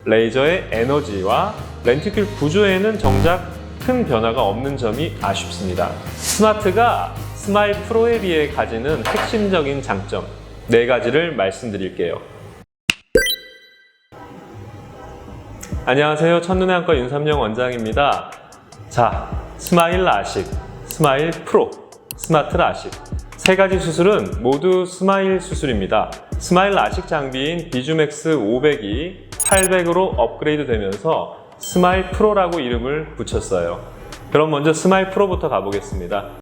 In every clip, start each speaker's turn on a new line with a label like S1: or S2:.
S1: 레이저의 에너지와 렌티큘 구조에는 정작 큰 변화가 없는 점이 아쉽습니다. 스마트가 스마일 프로에 비해 가지는 핵심적인 장점 4가지를 말씀드릴게요. 안녕하세요. 첫눈의 안과 윤삼영 원장입니다. 자, 스마일 라식, 스마일 프로, 스마트 라식 3가지 수술은 모두 스마일 수술입니다. 스마일 라식 장비인 비주맥스 500이 800으로 업그레이드 되면서 스마일 프로라고 이름을 붙였어요. 그럼 먼저 스마일 프로부터 가보겠습니다.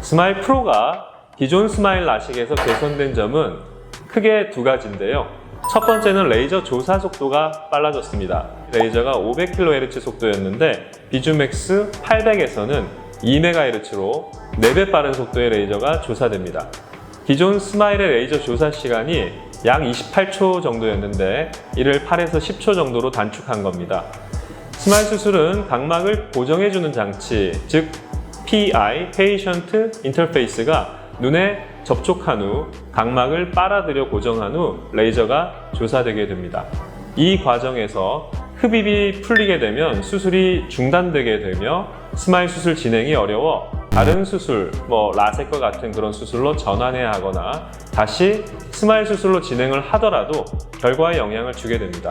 S1: 스마일 프로가 기존 스마일 라식에서 개선된 점은 크게 2가지인데요. 첫 번째는 레이저 조사 속도가 빨라졌습니다. 레이저가 500kHz 속도였는데 비주맥스 800에서는 2MHz로 4배 빠른 속도의 레이저가 조사됩니다. 기존 스마일의 레이저 조사 시간이 약 28초 정도였는데 이를 8에서 10초 정도로 단축한 겁니다. 스마일 수술은 각막을 고정해주는 장치, 즉 PI, Patient Interface가 눈에 접촉한 후 각막을 빨아들여 고정한 후 레이저가 조사되게 됩니다. 이 과정에서 흡입이 풀리게 되면 수술이 중단되게 되며 스마일 수술 진행이 어려워 다른 수술, 라섹과 같은 그런 수술로 전환해야 하거나 다시 스마일 수술로 진행을 하더라도 결과에 영향을 주게 됩니다.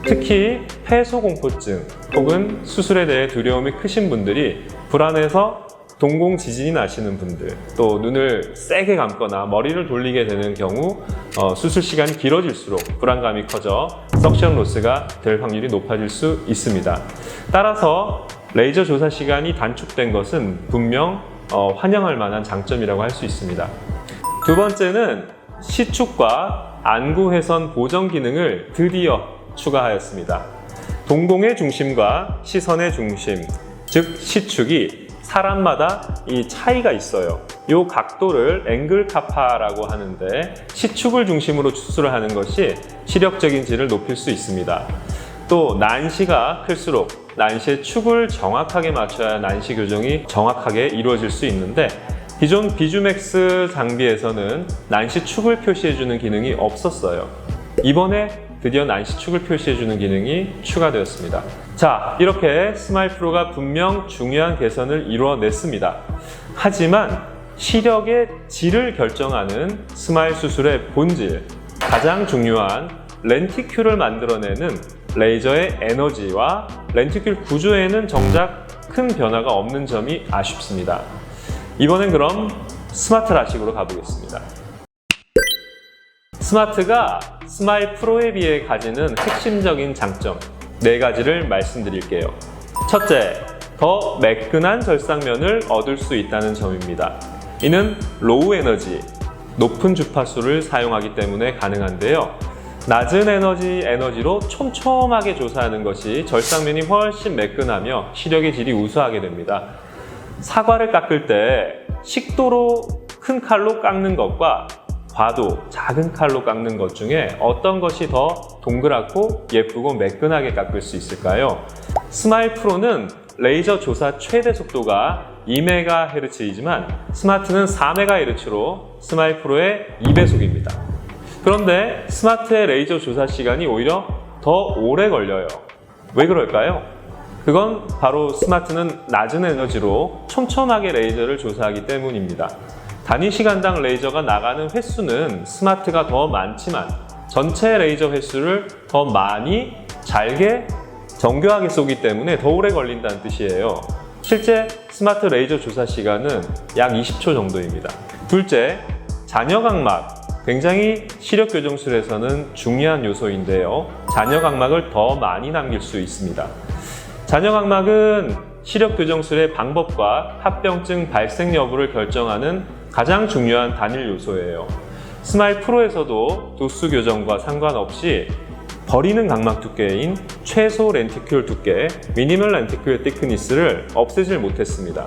S1: 특히 폐소공포증 혹은 수술에 대해 두려움이 크신 분들이 불안해서 동공 지진이 나시는 분들, 또 눈을 세게 감거나 머리를 돌리게 되는 경우 수술 시간이 길어질수록 불안감이 커져 석션 로스가 될 확률이 높아질 수 있습니다. 따라서 레이저 조사 시간이 단축된 것은 분명 환영할 만한 장점이라고 할 수 있습니다. 두 번째는 시축과 안구 회선 보정 기능을 드디어 추가하였습니다. 동공의 중심과 시선의 중심, 즉 시축이 사람마다 이 차이가 있어요. 이 각도를 앵글 카파라고 하는데 시축을 중심으로 수술을 하는 것이 시력적인 질을 높일 수 있습니다. 또 난시가 클수록 난시의 축을 정확하게 맞춰야 난시 교정이 정확하게 이루어질 수 있는데 기존 비주맥스 장비에서는 난시 축을 표시해주는 기능이 없었어요. 이번에 드디어 난시 축을 표시해주는 기능이 추가되었습니다. 자, 이렇게 스마일 프로가 분명 중요한 개선을 이루어냈습니다. 하지만 시력의 질을 결정하는 스마일 수술의 본질, 가장 중요한 렌티큘을 만들어내는 레이저의 에너지와 렌티큘 구조에는 정작 큰 변화가 없는 점이 아쉽습니다. 이번엔 그럼 스마트 라식으로 가보겠습니다. 스마트가 스마일 프로에 비해 가지는 핵심적인 장점 4가지를 말씀드릴게요. 첫째, 더 매끈한 절상면을 얻을 수 있다는 점입니다. 이는 로우 에너지, 높은 주파수를 사용하기 때문에 가능한데요. 낮은 에너지로 촘촘하게 조사하는 것이 절상면이 훨씬 매끈하며 시력의 질이 우수하게 됩니다. 사과를 깎을 때 식도로 큰 칼로 깎는 것과 과도 작은 칼로 깎는 것 중에 어떤 것이 더 동그랗고 예쁘고 매끈하게 깎을 수 있을까요? 스마일 프로는 레이저 조사 최대 속도가 2MHz이지만 스마트는 4MHz로 스마일 프로의 2배속입니다. 그런데 스마트의 레이저 조사 시간이 오히려 더 오래 걸려요. 왜 그럴까요? 그건 바로 스마트는 낮은 에너지로 촘촘하게 레이저를 조사하기 때문입니다. 단위 시간당 레이저가 나가는 횟수는 스마트가 더 많지만 전체 레이저 횟수를 더 많이 잘게 정교하게 쏘기 때문에 더 오래 걸린다는 뜻이에요. 실제 스마트 레이저 조사 시간은 약 20초 정도입니다. 둘째, 잔여각막. 굉장히 시력 교정술에서는 중요한 요소인데요. 잔여각막을 더 많이 남길 수 있습니다. 잔여각막은 시력 교정술의 방법과 합병증 발생 여부를 결정하는 가장 중요한 단일 요소예요. 스마일 프로에서도 도수 교정과 상관없이 버리는 각막 두께인 최소 렌티큘 두께, 미니멀 렌티큘 thickness를 없애질 못했습니다.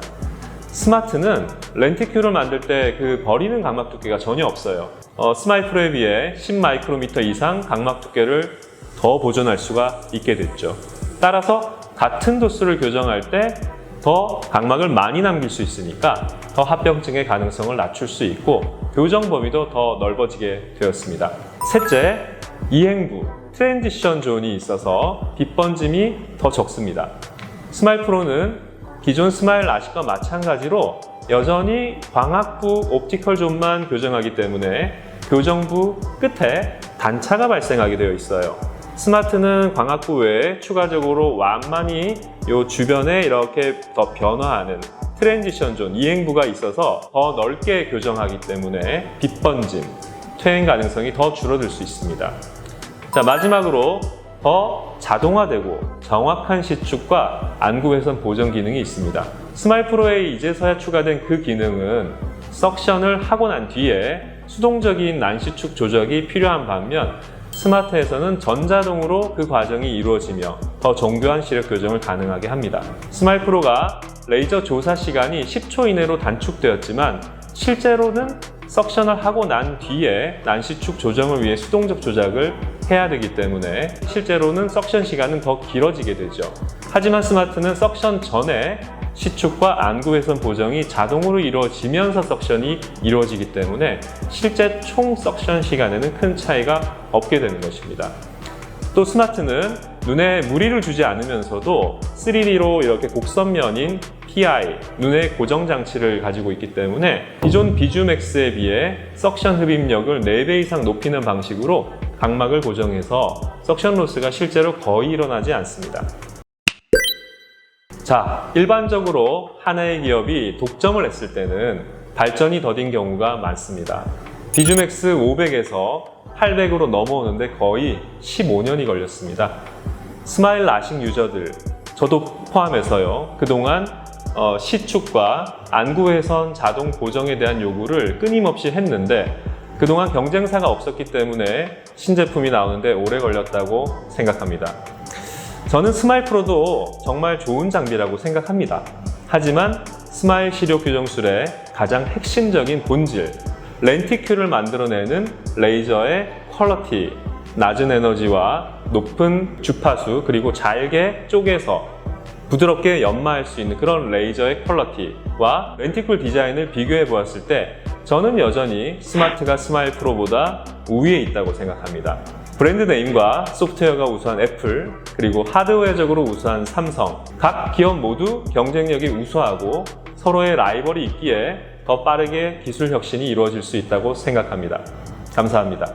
S1: 스마트는 렌티큘을 만들 때 그 버리는 각막 두께가 전혀 없어요. 스마일 프로에 비해 10마이크로미터 이상 각막 두께를 더 보존할 수가 있게 됐죠. 따라서 같은 도수를 교정할 때 더 각막을 많이 남길 수 있으니까 더 합병증의 가능성을 낮출 수 있고 교정 범위도 더 넓어지게 되었습니다. 셋째, 이행부, 트랜지션 존이 있어서 빛 번짐이 더 적습니다. 스마일 프로는 기존 스마일 라식과 마찬가지로 여전히 광학부 옵티컬 존만 교정하기 때문에 교정부 끝에 단차가 발생하게 되어 있어요. 스마트는 광학부 외에 추가적으로 완만히 이 주변에 이렇게 더 변화하는 트랜지션 존, 이행부가 있어서 더 넓게 교정하기 때문에 빛 번짐, 퇴행 가능성이 더 줄어들 수 있습니다. 자, 마지막으로 더 자동화되고 정확한 시축과 안구 훼손 보정 기능이 있습니다. 스마일 프로에 이제서야 추가된 그 기능은 석션을 하고 난 뒤에 수동적인 난시축 조작이 필요한 반면 스마트에서는 전자동으로 그 과정이 이루어지며 더 정교한 시력 교정을 가능하게 합니다. 스마일 프로가 레이저 조사 시간이 10초 이내로 단축되었지만 실제로는 석션을 하고 난 뒤에 난시축 조정을 위해 수동적 조작을 해야 되기 때문에 실제로는 석션 시간은 더 길어지게 되죠. 하지만 스마트는 석션 전에 시축과 안구 훼손 보정이 자동으로 이루어지면서 석션이 이루어지기 때문에 실제 총 석션 시간에는 큰 차이가 없게 되는 것입니다. 또 스마트는 눈에 무리를 주지 않으면서도 3D로 이렇게 곡선면인 PI, 눈의 고정 장치를 가지고 있기 때문에 기존 비주맥스에 비해 석션 흡입력을 4배 이상 높이는 방식으로 각막을 고정해서 석션 로스가 실제로 거의 일어나지 않습니다. 자, 일반적으로 하나의 기업이 독점을 했을 때는 발전이 더딘 경우가 많습니다. 비주맥스 500에서 800으로 넘어오는데 거의 15년이 걸렸습니다. 스마일 라식 유저들, 저도 포함해서요, 그동안 시축과 안구 훼손 자동 보정에 대한 요구를 끊임없이 했는데 그동안 경쟁사가 없었기 때문에 신제품이 나오는데 오래 걸렸다고 생각합니다. 저는 스마일 프로도 정말 좋은 장비라고 생각합니다. 하지만 스마일 시력 교정술의 가장 핵심적인 본질, 렌티큘을 만들어내는 레이저의 퀄리티, 낮은 에너지와 높은 주파수, 그리고 잘게 쪼개서 부드럽게 연마할 수 있는 그런 레이저의 퀄리티와 렌티큘 디자인을 비교해 보았을 때 저는 여전히 스마트가 스마일 프로보다 우위에 있다고 생각합니다. 브랜드 네임과 소프트웨어가 우수한 애플, 그리고 하드웨어적으로 우수한 삼성, 각 기업 모두 경쟁력이 우수하고 서로의 라이벌이 있기에 더 빠르게 기술 혁신이 이루어질 수 있다고 생각합니다. 감사합니다.